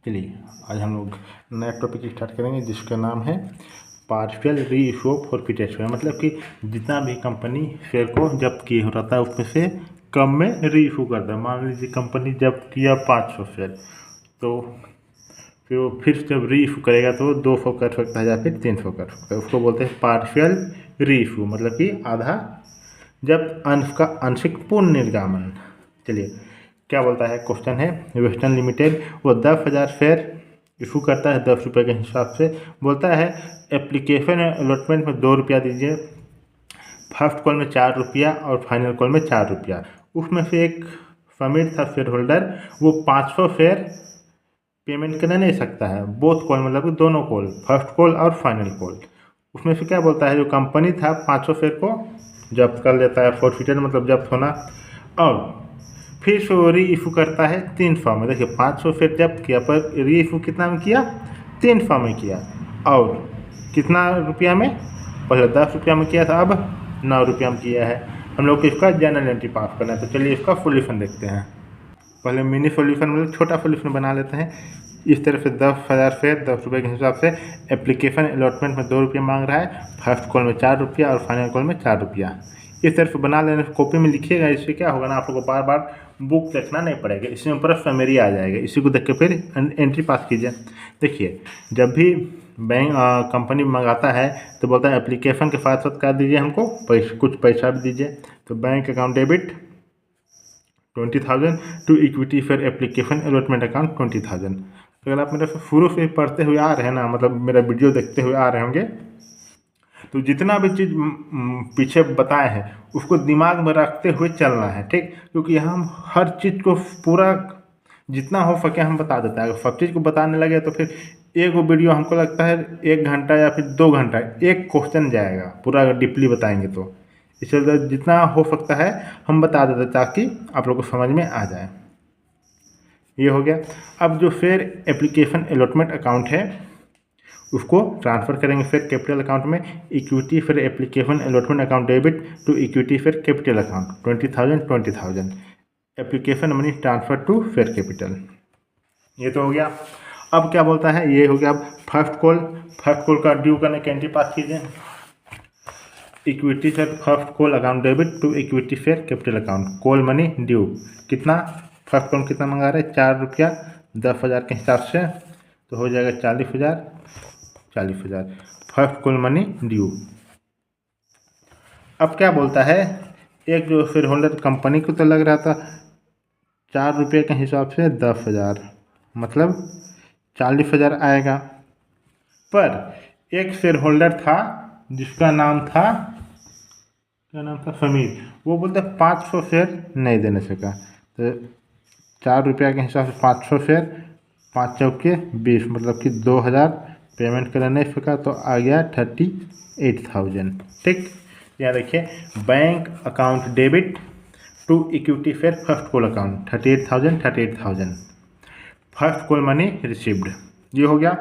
चलिए आज हम लोग नया टॉपिक स्टार्ट करेंगे जिसका नाम है पार्शियल री इशू ऑफ फॉरफिटेड शेयर। मतलब कि जितना भी कंपनी शेयर को जब्त किए रहता है उसमें से कम में री इशू करता है। मान लीजिए कंपनी जब्त किया 500 शेयर, तो फिर वो फिर जब री इशू करेगा तो 200 कर सकता है या फिर 300 कर सकता है। उसको बोलते हैं पार्शियल री इशू, मतलब कि आधा जब अंश का आंशिक पूर्ण निर्गमन। चलिए क्या बोलता है, क्वेश्चन है वेस्टर्न लिमिटेड वो 10,000 शेयर इशू करता है 10 रुपये के हिसाब से। बोलता है एप्लीकेशन अलॉटमेंट में 2 रुपया दीजिए, फर्स्ट कॉल में 4 रुपया और फाइनल कॉल में 4 रुपया। उसमें से एक समीर था शेयर होल्डर, वो 500 शेयर पेमेंट करना नहीं सकता है, बोथ कॉल मतलब कि दोनों कॉल, फर्स्ट कॉल और फाइनल कॉल। उसमें से क्या बोलता है, जो कंपनी था 500 शेयर को जब्त कर लेता है, फॉरफिटेड मतलब जब्त होना, और फिर से री इशू करता है 300 में। देखिए 500 शेयर जब्त किया पर री इशू कितना में किया, 300 में किया, और कितना रुपया में, पहले 10 रुपया में किया था, अब 9 रुपया में किया है। हम लोग को इसका जनरल एंट्री पास करना है, तो चलिए इसका सोल्यूशन देखते हैं। पहले मिनी सोल्यूशन मतलब छोटा सोल्यूशन बना लेते हैं। इस तरह से 10,000 शेयर 10 रुपये के हिसाब से एप्लीकेशन अलॉटमेंट में 2 रुपये मांग रहा है, फर्स्ट कॉल में 4 रुपया और फाइनल कॉल में 4 रुपया। इस तरह से बना लेने, कॉपी में लिखिएगा। इससे क्या होगा ना, आप लोग को बार बार बुक देखना नहीं पड़ेगा, इसमें पूरा समरी आ जाएगा। इसी को देख के फिर एंट्री पास कीजिए। देखिए जब भी बैंक कंपनी मंगाता है तो बोलता है एप्लीकेशन के साथ साथ क्या दीजिए, हमको कुछ पैसा भी दीजिए। तो bank account debit 20,000 to equity share application allotment account 20,000। अगर आप मेरे शुरू से पढ़ते हुए आ रहे हैं ना, मतलब मेरा वीडियो देखते हुए आ रहे होंगे, तो जितना भी चीज़ पीछे बताए हैं उसको दिमाग में रखते हुए चलना है, ठीक। क्योंकि हम हर चीज़ को पूरा जितना हो सके हम बता देते हैं। अगर सब चीज़ को बताने लगे तो फिर एक वो वीडियो हमको लगता है 1 घंटा या फिर 2 घंटा एक क्वेश्चन जाएगा पूरा, अगर डीपली बताएंगे तो। इसलिए जितना हो सकता है हम बता देते ताकि आप लोग को समझ में आ जाए। ये हो गया। अब जो फेयर एप्लीकेशन अलॉटमेंट अकाउंट है उसको ट्रांसफ़र करेंगे फेयर कैपिटल अकाउंट में। Equity share application allotment account debit to equity share capital account 20,000 application money transfer to share capital. ये तो हो गया। अब क्या बोलता है, ये हो गया। अब फर्स्ट कॉल का ड्यू करने की एंट्री पास कीजिए। Equity share first call account debit to equity share capital account, call money due कितना, फर्स्ट कॉल कितना मंगा रहे हैं, 4 रुपया 10,000 के हिसाब से, तो हो जाएगा 40,000 फर्स्ट कॉल मनी ड्यू। अब क्या बोलता है, एक जो शेयर होल्डर कंपनी को तो लग रहा था 4 रुपये के हिसाब से 10,000 मतलब 40,000 आएगा, पर एक शेयर होल्डर था जिसका नाम था, क्या नाम था, समीर। वो बोलते 500 शेयर नहीं देने सका, तो 4 रुपया के हिसाब से 500 शेयर, 5 चौके 20 मतलब कि 2,000 पेमेंट करने नहीं सका, तो आ गया 38,000, ठीक। यहाँ देखिए bank account debit to equity share first call account 38,000 first call money received, ये हो गया।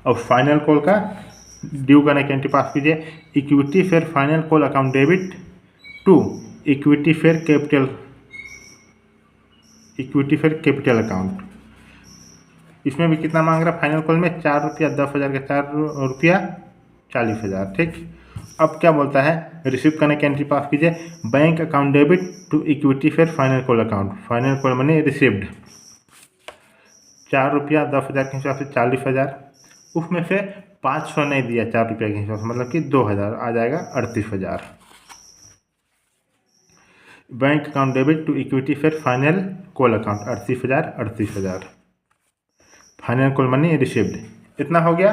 और फाइनल कॉल का ड्यू करने की एंट्री पास कीजिए। Equity share final call account debit to equity share capital account. इसमें भी कितना मांग रहा है, फाइनल कॉल में 4 रुपया 10,000 का 4 रुपया 40,000, ठीक। अब क्या बोलता है, रिसीव करने की एंट्री पास कीजिए। Bank account debit to equity share final call account, final call money received 4 रुपया 10,000 के हिसाब से 40,000, उसमें से 500 नहीं दिया 4 रुपया के हिसाब से, मतलब कि 2,000 आ जाएगा 38,000। Bank account debit to equity share final call account 38,000 final call money received, इतना हो गया।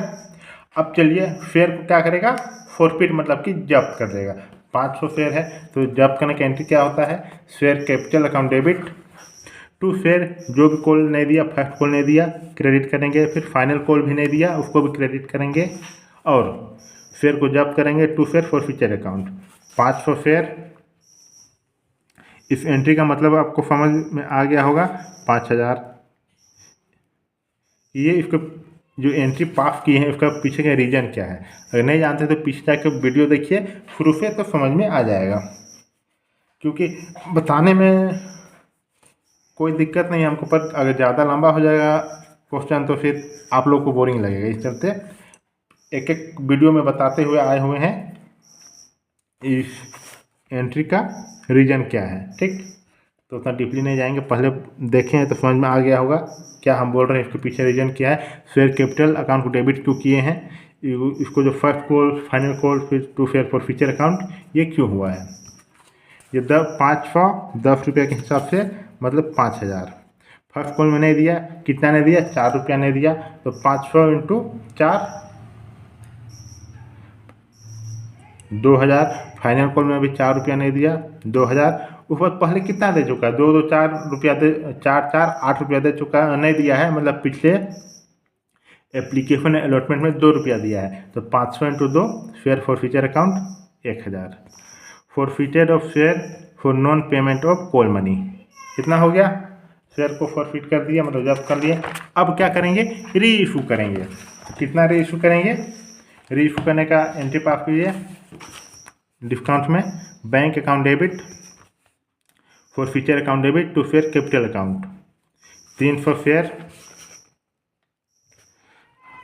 अब चलिए शेयर को क्या करेगा, फॉरफिट मतलब कि जब्त कर देगा। 500 शेयर है तो जब्त करने की एंट्री क्या होता है, share capital account debit to share, जो भी कॉल नहीं दिया, फर्स्ट कॉल नहीं दिया क्रेडिट करेंगे, फिर फाइनल कॉल भी नहीं दिया उसको भी क्रेडिट करेंगे, और शेयर को जब्त करेंगे to share forfeiture account 500 share. इस एंट्री का मतलब आपको समझ में आ गया होगा, 5,000। ये इसको जो एंट्री पास की है उसका पीछे का रीज़न क्या है, अगर नहीं जानते तो पीछे जाकर वीडियो देखिए शुरू से, तो समझ में आ जाएगा। क्योंकि बताने में कोई दिक्कत नहीं है हमको, पर अगर ज़्यादा लंबा हो जाएगा क्वेश्चन तो फिर आप लोग को बोरिंग लगेगा, इस चलते एक एक वीडियो में बताते हुए आए हुए हैं इस एंट्री का रीजन क्या है। ठीक, तो उतना डीपली नहीं जाएंगे, पहले देखें तो समझ में आ गया होगा क्या हम बोल रहे हैं, इसके पीछे रीजन क्या है। शेयर कैपिटल अकाउंट को डेबिट क्यों किए हैं, इसको जो फर्स्ट कॉल फाइनल कॉल फिर to share forfeiture account ये क्यों हुआ है। ये 510 रुपये के हिसाब से मतलब 5000। फर्स्ट कॉल में नहीं दिया, कितना नहीं दिया, 4 रुपया नहीं दिया, तो 500 इंटू 4 2000। फाइनल कॉल में भी 4 रुपया नहीं दिया, 2000। उस वक्त पहले कितना दे चुका है, 4 रुपया दे, 4 8 रुपया दे चुका नहीं दिया है, मतलब पिछले एप्लीकेशन अलॉटमेंट में 2 रुपया दिया है। तो 500 into 2 share forfeiture account 1000। Forfeited of share for non payment of call money, कितना हो गया, शेयर को फॉरफिट कर दिया मतलब जब्त कर लिया। अब क्या करेंगे, री इशू करेंगे। कितना री इशू करेंगे, री इशू करने का एंट्री पास कीजिए डिस्काउंट में bank account debit forfeiture account debit to share capital account 300 share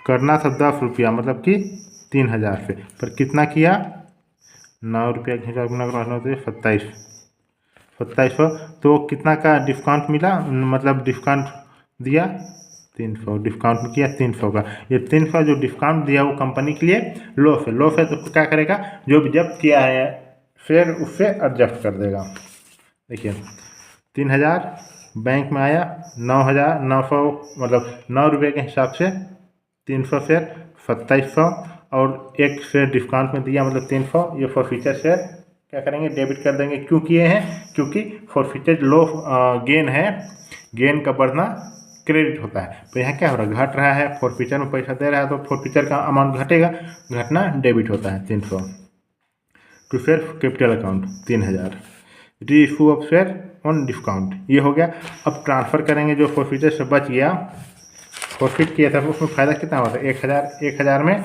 करना था 10 रुपया, मतलब कि 3000 से, पर कितना किया 9 रुपया के हिसाब से 2700। तो कितना का डिस्काउंट मिला, मतलब डिस्काउंट दिया 300, डिस्काउंट किया 300 का। ये 300 जो डिस्काउंट दिया वो कंपनी के लिए लॉस है, लॉस है तो क्या करेगा, जो भी जब्त किया है फिर उससे एडजस्ट कर देगा। देखिए 3000 बैंक में आया, 9,900 मतलब 9 रुपये के हिसाब से 300 शेयर 2700, और एक शेयर डिस्काउंट में दिया मतलब 300। ये फॉर फ्यूचर शेयर क्या करेंगे, डेबिट कर देंगे। क्यों किए हैं, क्योंकि फॉर फ्यूचर लो गेन है, गेन का बढ़ना क्रेडिट होता है। तो यहाँ क्या हो रहा है, घट रहा है, फॉर फ्यूचर में पैसा दे रहा है तो फॉर फ्यूचर का अमाउंट घटेगा, घटना डेबिट होता है 300 टू फेयर कैपिटल अकाउंट 3000। री issue of share on discount ये हो गया। अब ट्रांसफ़र करेंगे जो फॉर फ्यूचर से बच गया, प्रॉफिट किया था उसमें फ़ायदा कितना हुआ था 1000 में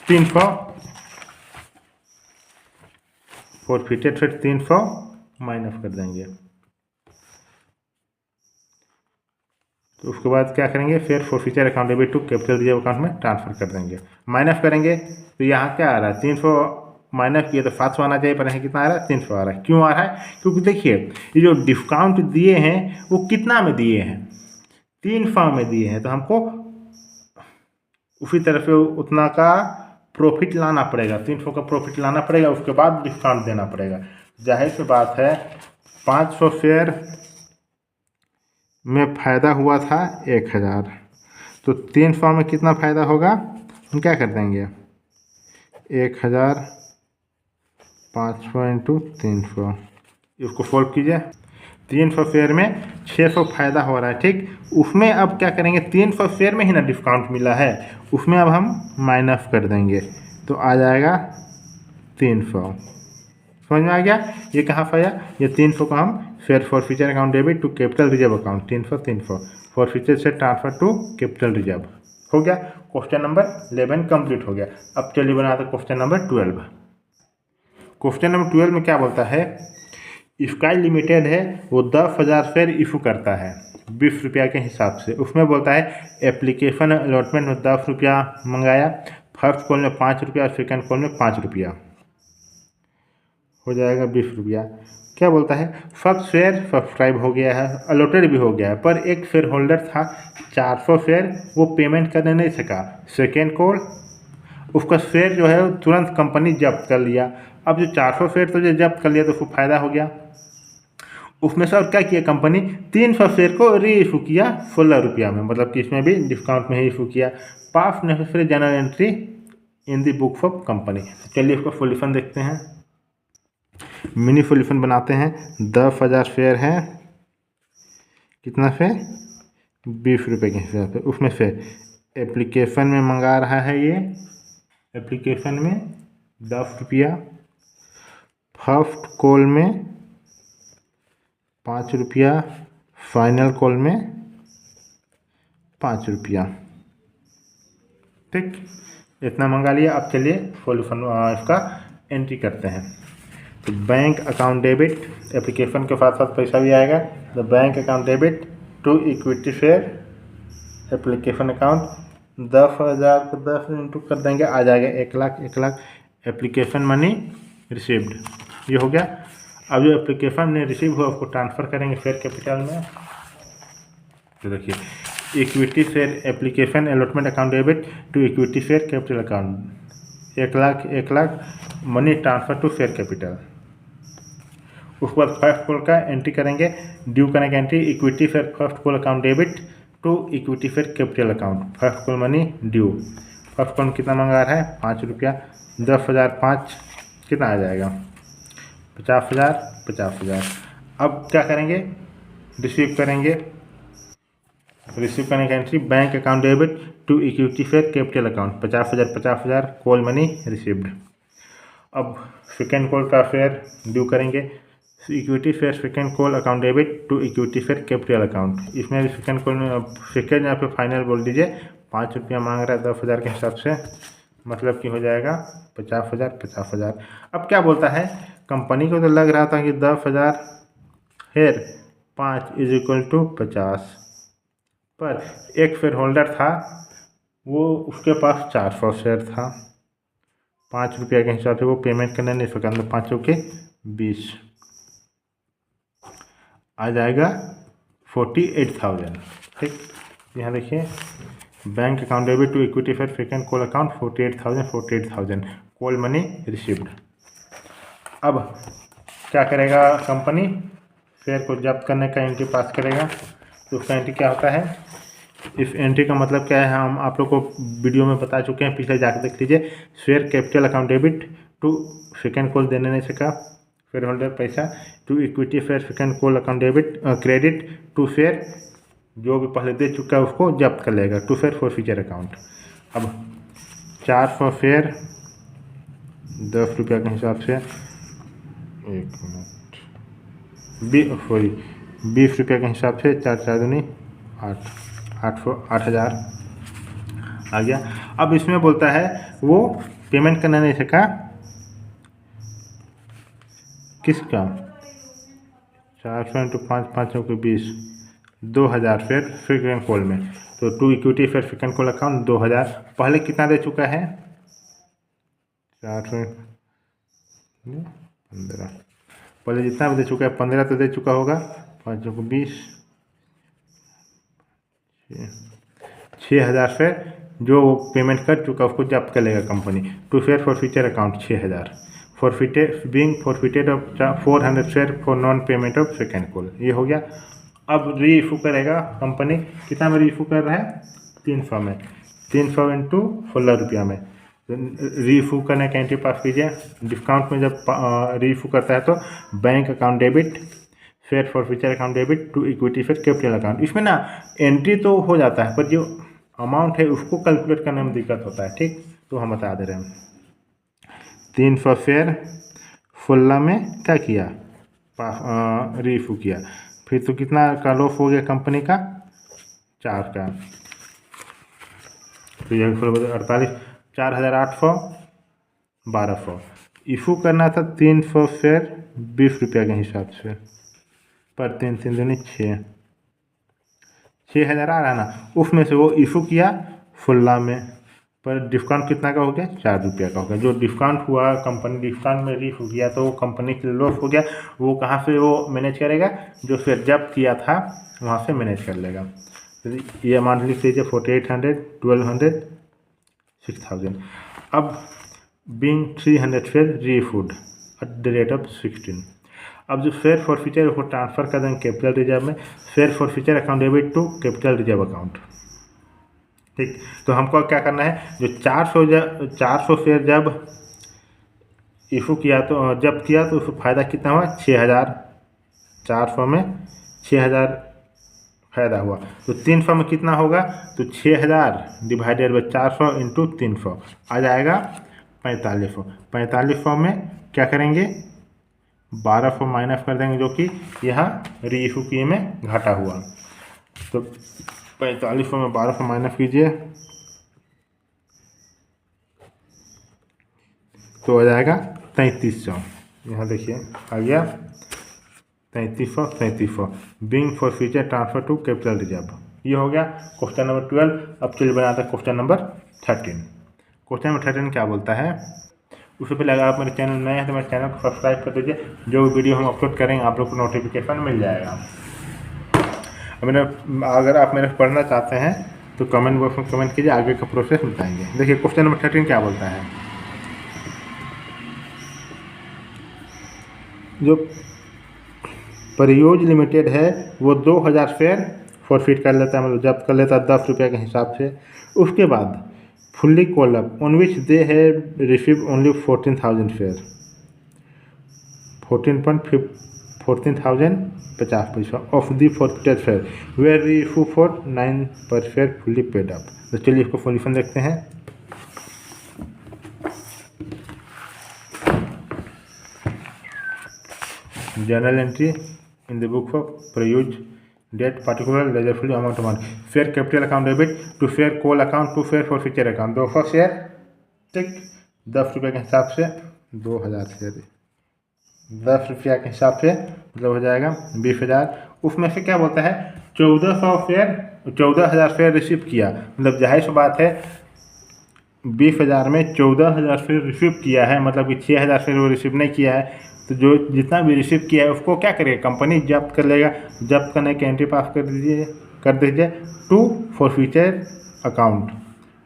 300 फॉरफिटेड, फिर 300 माइनस कर देंगे। तो उसके बाद क्या करेंगे, फिर forfeiture account debit to capital reserve account में ट्रांसफर कर देंगे। माइनस करेंगे तो यहाँ क्या आ रहा है 300 माइनस किए तो 700 आना चाहिए, पर यहाँ कितना आ रहा है 300 आ रहा है। क्यों आ रहा है, क्योंकि देखिए ये जो डिस्काउंट दिए हैं वो कितना में दिए हैं, 300 में दिए हैं, तो हमको उसी तरह से उतना का प्रॉफिट लाना पड़ेगा, 300 का प्रॉफिट लाना पड़ेगा, उसके बाद डिस्काउंट देना पड़ेगा। जाहिर सी बात है 500 शेयर में फ़ायदा हुआ था 1000, तो 300 में कितना फ़ायदा होगा, हम क्या कर देंगे 1000 500 इंटू 300, इसको सॉल्व कीजिए। 300 शेयर में 600 फ़ायदा हो रहा है, ठीक। उसमें अब क्या करेंगे, 300 शेयर में ही ना डिस्काउंट मिला है, उसमें अब हम माइनस कर देंगे तो आ जाएगा 300। समझ में आ गया, ये कहाँ से आया, ये 300 को हम share forfeiture account debit to capital reserve account 300 forfeiture से ट्रांसफर टू कैपिटल रिजर्व हो गया। क्वेश्चन नंबर 11 कंप्लीट हो गया। अब चलिए बनाते क्वेश्चन नंबर 12। क्वेश्चन नंबर 12 में क्या बोलता है, स्काई लिमिटेड है वो 10,000 शेयर इशू करता है 20 रुपया के हिसाब से। उसमें बोलता है एप्लीकेशन अलॉटमेंट में 10 रुपया मंगाया, फर्स्ट कॉल में 5 रुपया, सेकेंड कॉल में 5 रुपया, हो जाएगा 20 रुपया। क्या बोलता है, सब शेयर सब्सक्राइब हो गया है, अलॉटेड भी हो गया है, पर एक शेयर होल्डर था 400 शेयर, वो पेमेंट करने नहीं सका। सेकेंड कॉल उसका शेयर जो है तुरंत कंपनी जब्त कर लिया। अब जो 400 शेयर तो जो जब्त कर लिया तो उसको फ़ायदा हो गया। उसमें से और क्या किया कंपनी, 300 शेयर को री इशू किया 16 रुपया में, मतलब कि इसमें भी डिस्काउंट में ही इशू किया। पास necessary general entry in the books of company. चलिए इसका सोल्यूशन देखते हैं, मिनी सोल्यूशन बनाते हैं। 10,000 शेयर है, कितना से 20 रुपये के हिसाब से। उसमें से एप्लीकेशन में मंगा रहा है, ये एप्लीकेशन में 10 रुपया, फर्स्ट कॉल में 5 रुपया, फाइनल कॉल में 5 रुपया, ठीक, इतना मंगा लिया। अब चलिए सोल्यूशन इसका एंट्री करते हैं। तो बैंक अकाउंट डेबिट, एप्लीकेशन के साथ साथ पैसा भी आएगा, तो bank account debit to equity share application account 10,000 को 10 इंटू कर देंगे, आ जाएगा 1,00,000। 1,00,000 एप्लीकेशन मनी रिसीव्ड, ये हो गया। अब जो एप्लीकेशन ने रिसीव हुआ उसको ट्रांसफ़र करेंगे शेयर कैपिटल में। तो देखिए, equity share application allotment account debit to equity share capital account 1,00,000 money transfer to share capital. उसके बाद फर्स्ट कॉल का एंट्री करेंगे, ड्यू करेंगे entry equity share first call account debit to equity share capital account first call money due. First call कितना मंगा रहा है, 5 रुपया। 10,000 5 कितना आ जाएगा, 50,000 50,000। अब क्या करेंगे, रिसीव करेंगे। रिसीव करने का entry bank account debit to equity share capital account 50,000 50,000 call money received. अब सेकेंड कॉल का फेयर ड्यू करेंगे, equity share second call account debit to equity share capital account. इसमें भी सेकेंड कॉल सेकेंड यहाँ पे final बोल दीजिए। 5 रुपया मांग रहा है 10,000 के हिसाब से, मतलब कि हो जाएगा 50,000 50,000। अब क्या बोलता है, कंपनी को तो लग रहा था कि 10,000 हेयर 5 इज इक्वल टू 50, पर एक शेयर होल्डर था, वो उसके पास 400 शेयर था। 5 रुपया के हिसाब से वो पेमेंट करने नहीं सका, तो 5 के 20 आ जाएगा 48,000। ठीक, यहाँ देखिए, bank account debit to equity share second call account 48,000 call money received. अब क्या करेगा कंपनी, शेयर को जब्त करने का एंट्री पास करेगा। तो उसका एंट्री क्या होता है, इस एंट्री का मतलब क्या है हम आप लोग को वीडियो में बता चुके हैं, पिछले जाकर देख लीजिए। Share capital account debit to second call देने नहीं सका शेयर होल्डर पैसा, to equity share second call account debit credit to share जो भी पहले दे चुका है उसको जब्त कर लेगा to share forfeiture account. अब 400 शेयर 10 रुपया के हिसाब से, 1 मिनट, 20 रुपया के हिसाब से 4 4 दूनी 8,000 आ गया। अब इसमें बोलता है वो पेमेंट करना नहीं सका, किसका, 400 इंटू 5 5 के 20 2,000 शेयर सेकेंड कॉल में। तो to equity share second call account 2,000 पहले कितना दे चुका है, 400 15 पहले जितना भी दे चुका है 15 तो दे चुका होगा, 5 को 20 6,000 शेयर जो पेमेंट कर चुका उसको जब्त कर लेगा company. To share forfeiture account 6,000 forfeited of 400 share for non payment of second call, ये हो गया। अब री इशू करेगा कंपनी, कितना में री इशू कर रहा है, 300 में, 300 इंटू 16 रुपया में। री इशू करने का एंट्री पास कीजिए। डिस्काउंट में जब री इशू करता है तो bank account debit share forfeiture account debit to equity share capital account. इसमें ना एंट्री तो हो जाता है पर जो अमाउंट है उसको कैलकुलेट करने में दिक्कत होता है। ठीक, तो हम बता दे रहे हैं, 300 शेयर 16 में क्या किया, री इशू किया, फिर तो कितना का लॉस हो गया कंपनी का, 4 का, तो यह 48 4,800 1200। इशू करना था 300 शेयर 20 रुपया के हिसाब से, पर 3 3 दूनी 6,000 आ रहा ना, उसमें से वो इशू किया 16 में, पर डिस्काउंट कितना का हो गया, 4 रुपया का हो गया। जो डिस्काउंट हुआ कंपनी डिस्काउंट में रीफ हो गया तो वो कंपनी के लिए लॉस हो गया। वो कहाँ से वो मैनेज करेगा, जो शेयर जब्त किया था वहाँ से मैनेज कर लेगा। तो ये अमाउंट लिख लीजिए 4,800 1,200 6,000। अब being 300 share reissued at the rate of 16। अब जो शेयर फॉर फ्यूचर उसको ट्रांसफर कर देंगे कैपिटल रिजर्व में, share forfeiture account debit to capital reserve account. ठीक, तो हमको क्या करना है, जो 400 शेयर जब इशू किया तो जब किया तो उसको फ़ायदा कितना हुआ, 6,000, 400 में 6,000 फ़ायदा हुआ। तो 300 में कितना होगा, तो 6,000 डिवाइडेड बाई 400 इंटू 300 आ जाएगा 4500। 4500 में क्या करेंगे, 1200 माइनस कर देंगे, जो कि यहाँ री इशू किए में घाटा हुआ। तो 4500 में 1200 माइनस कीजिए तो आ जाएगा 3300। यहाँ देखिए आ गया 3300 being forfeiture transfer to capital reserve. ये हो गया क्वेश्चन नंबर 12। अब चलिए बनाते हैं क्वेश्चन नंबर 13। क्वेश्चन नंबर 13 क्या बोलता है, उससे पहले अगर आप मेरे चैनल नए हैं तो मेरे चैनल को सब्सक्राइब कर दीजिए, जो वीडियो हम अपलोड करेंगे आप लोग को नोटिफिकेशन मिल जाएगा। अगर आप मेरे पढ़ना चाहते हैं तो कमेंट बॉक्स में कमेंट कीजिए, आगे का प्रोसेस बताएंगे। देखिए क्वेश्चन नंबर 13 क्या बोलता है, जो परियोज लिमिटेड है वो 2000 शेयर फॉरफिट कर लेता है, मतलब जब्त कर लेता है 10 रुपये के हिसाब से। उसके बाद fully call up on which they have receive only 14,000 share, 14,50 पैसा of the forfeited share were issue for 9 per share fully paid up. तो चलिए इसको सॉल्यूशन देखते हैं। Journal entry in the book of प्रयूज date particular ledger full amount of money, share capital account debit to share call account to share forfeiture account 200 share, ठीक, 10 रुपये के हिसाब से 2000 शेयर, 10 रुपया के हिसाब से मतलब हो जाएगा 20,000। उसमें से क्या बोलता है 1400 शेयर, 14,000 शेयर रिसीव किया, मतलब जाहिर सी बात है 20,000 में 14,000 शेयर रिसीव किया है, मतलब कि 6,000 शेयर वो रिसीव नहीं किया है। तो जो जितना भी रिसीव किया है उसको क्या करेगा, कंपनी जब्त कर लेगा। जब्त करने की एंट्री पास कर दीजिए to forfeiture account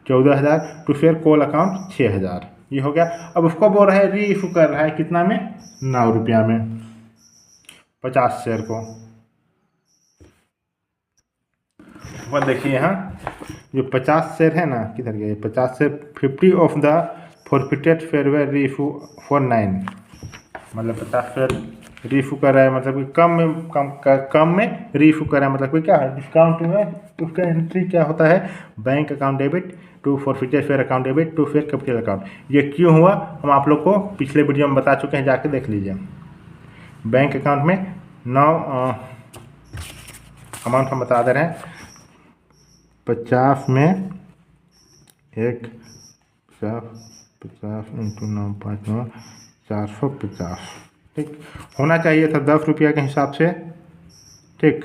14,000, to share call account 6,000, ये हो गया। अब उसको बोल रहा है री इशू कर रहा है कितना में, 9 रुपया में 50 शेयर को। वह देखिए यहाँ जो 50 शेयर है ना, किधर गए 50 share, 50 of the forfeited share were reissue for 9, मतलब 50 शेयर री इशू कर रहा है, मतलब कि कम में री इशू कर रहा है, मतलब कि क्या है डिस्काउंट में। उसका एंट्री क्या होता है, bank account debit to forfeited share account debit to share capital account. ये क्यों हुआ हम आप लोग को पिछले वीडियो में बता चुके हैं, जाके देख लीजिए। बैंक अकाउंट में 9 अमाउंट हम बता दे रहे हैं, 50 में 50 इंटू 9 5 9 450, ठीक, होना चाहिए था 10 रुपया के हिसाब से, ठीक,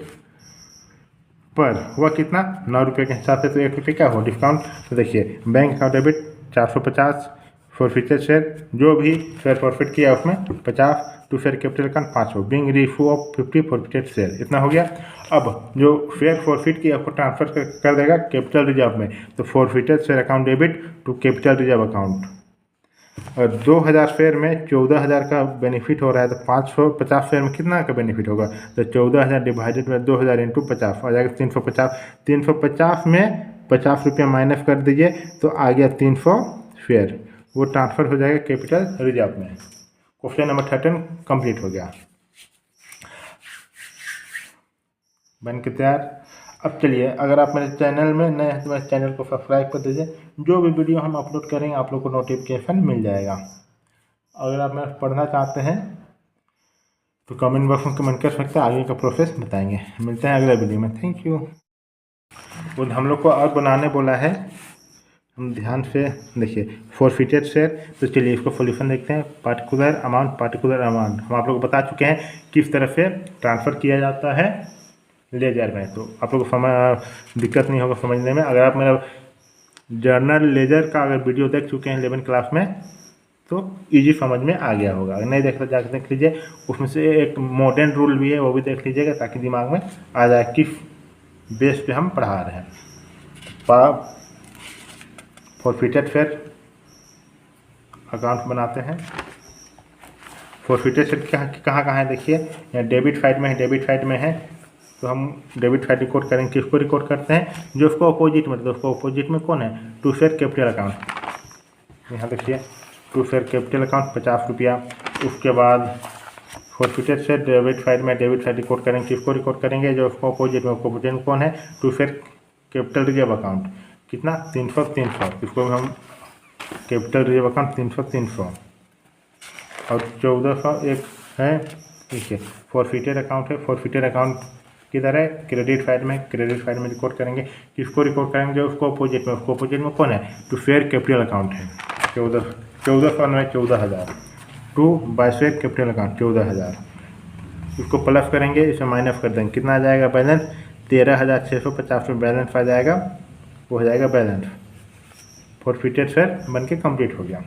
पर हुआ कितना 9 रुपये के हिसाब से, तो 1 रुपये क्या हो डिस्काउंट। तो देखिए bank account debit 450, forfeited share जो भी शेयर फॉरफिट किया उसमें 50, to share capital account 500, being रिफू ऑफ 50 फॉरफिटेड शेयर, इतना हो गया। अब जो फेयर फॉरफिट किया उसको ट्रांसफर कर देगा कैपिटल रिजर्व में, तो forfeited share account debit to capital reserve account. और 2000 शेयर में 14,000 का बेनिफिट हो रहा है, तो 550 शेयर में कितना का बेनिफिट होगा, तो 14,000 डिवाइडेड बाई 2000 इंटू 50 आ जाएगा 350। 350 में 50 रुपया माइनस कर दीजिए तो आ गया 300 शेयर, वो ट्रांसफ़र हो जाएगा कैपिटल रिजर्व में। क्वेश्चन नंबर 13 कंप्लीट हो गया, बन के तैयार। अब चलिए अगर आप मेरे चैनल में नए हैं तो मेरे चैनल को सब्सक्राइब कर दीजिए, जो भी वीडियो हम अपलोड करेंगे आप लोग को नोटिफिकेशन मिल जाएगा। अगर आप मेरा पढ़ना चाहते हैं तो कमेंट बॉक्स में कमेंट कर सकते हैं, आगे का प्रोसेस बताएंगे। मिलते हैं अगले वीडियो में, थैंक यू। वो हम लोग को और बनाने बोला है, हम ध्यान से देखिए फॉरफिटेड शेयर। तो चलिए इसको सॉल्यूशन देखते हैं। पार्टिकुलर अमाउंट हम आप लोग को बता चुके हैं किस तरह से ट्रांसफ़र किया जाता है लेजर में, तो आप लोग को समझ दिक्कत नहीं होगा समझने में। अगर आप मेरा जर्नल लेजर का अगर वीडियो देख चुके हैं 11 क्लास में तो इजी समझ में आ गया होगा, अगर नहीं देखा जाकर देख लीजिए। उसमें से एक मॉडर्न रूल भी है, वो भी देख लीजिएगा ताकि दिमाग में आ जाए किस बेस पे हम पढ़ा रहे हैं। फॉरफिटेड शेयर अकाउंट बनाते हैं। फॉरफिटेड शेयर कहाँ है देखिए, यहाँ डेबिट साइड में है, डेबिट साइड में है तो हम डेबिट साइड रिकॉर्ड करेंगे। किसको रिकॉर्ड करते हैं, जो उसको अपोजिट में, तो उसको अपोजिट में कौन है, टू फेयर कैपिटल अकाउंट। यहाँ देखिए टू फेयर कैपिटल अकाउंट 50 रुपया। उसके बाद फॉरफिटेड शेयर डेबिट साइड में, डेबिट साइड रिकॉर्ड करेंगे। किसको रिकॉर्ड करेंगे, जो उसको अपोजिट में, अपोजिट में कौन है, to share capital reserve account. कितना 300 इसको हम कैपिटल रिजर्व अकाउंट 300 और 1400 एक है, ठीक है। फॉरफिटेड अकाउंट है, फॉरफिटेड अकाउंट किधर है, क्रेडिट साइड में, क्रेडिट साइड में रिकॉर्ड करेंगे। किसको रिकॉर्ड करेंगे, उसको अपोजिट में, उसको अपोजिट में कौन है, टू फेयर कैपिटल अकाउंट है 1400 में 14,000, to by share capital account 14,000। इसको प्लस करेंगे, इसमें माइनस कर देंगे, कितना आ जाएगा बैलेंस 13,650 में बैलेंस आ जाएगा, वो हो जाएगा बैलेंस। फॉरफिटेड शेयर बन के कंप्लीट हो गया।